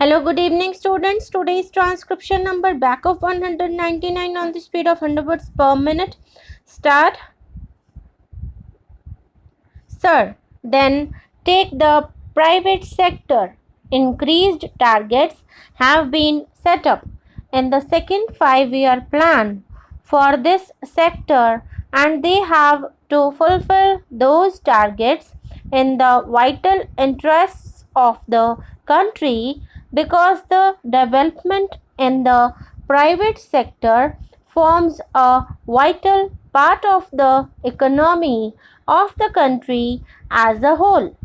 Hello, good evening students. Today's transcription number back of 199 on the speed of 100 words per minute. Start. Sir, then take the private sector. Increased targets have been set up in the second 5-year plan for this sector, and they have to fulfill those targets in the vital interests of the country, because the development in the private sector forms a vital part of the economy of the country as a whole.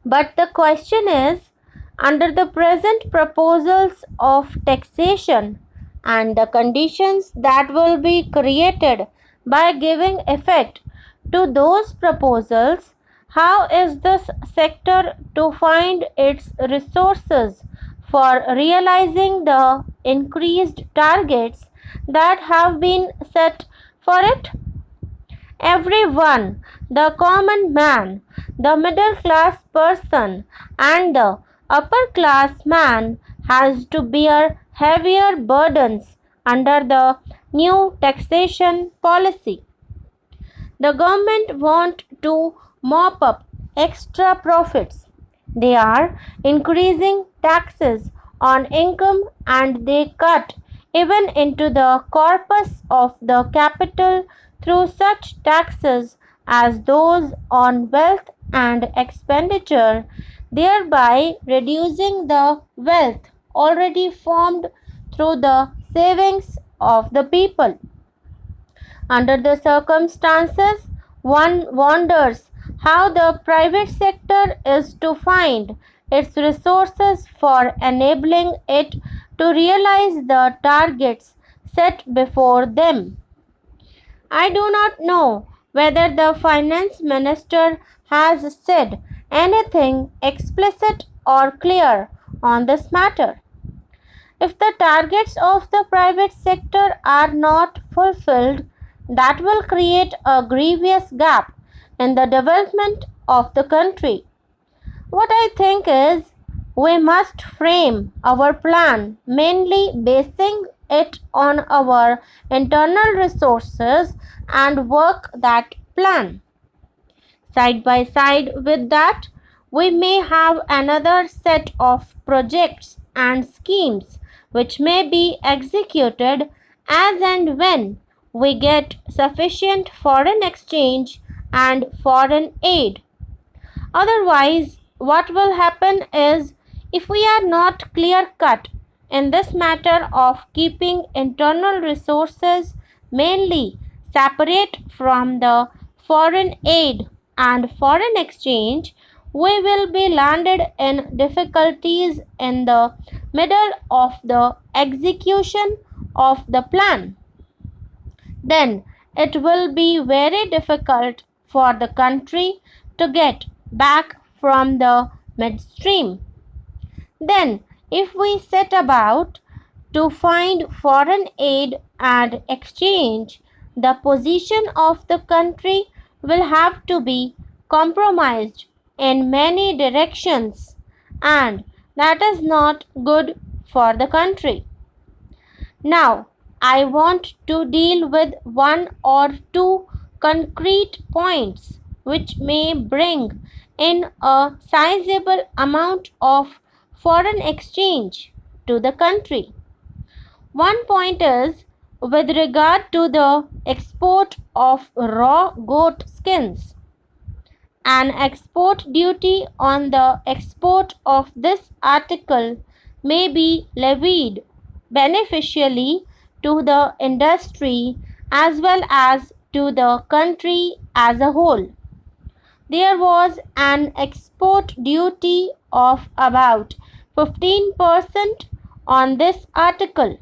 But the question is, under the present proposals of taxation and the conditions that will be created by giving effect to those proposals, how is this sector to find its resources for realizing the increased targets that have been set for it? Everyone, the common man, the middle class person, and the upper class man, has to bear heavier burdens under the new taxation policy. The government want to mop up extra profits. They are increasing taxes on income, and they cut even into the corpus of the capital through such taxes as those on wealth and expenditure, thereby reducing the wealth already formed through the savings of the people. Under the circumstances, one wonders how the private sector is to find its resources for enabling it to realize the targets set before them. I do not know whether the finance minister has said anything explicit or clear on this matter. If the targets of the private sector are not fulfilled, that will create a grievous gap in the development of the country. What I think is, we must frame our plan mainly basing it on our internal resources and work that plan. Side by side with that, we may have another set of projects and schemes which may be executed as and when we get sufficient foreign exchange and foreign aid. Otherwise, what will happen is, if we are not clear cut in this matter of keeping internal resources mainly separate from the foreign aid and foreign exchange, we will be landed in difficulties in the middle of the execution of the plan. Then it will be very difficult for the country to get back from the midstream. Then, if we set about to find foreign aid and exchange, the position of the country will have to be compromised in many directions, and that is not good for the country. Now, I want to deal with one or two concrete points which may bring in a sizable amount of foreign exchange to the country. One point is with regard to the export of raw goat skins. An export duty on the export of this article may be levied beneficially to the industry as well as to the country as a whole. There was an export duty of about 15% on this article.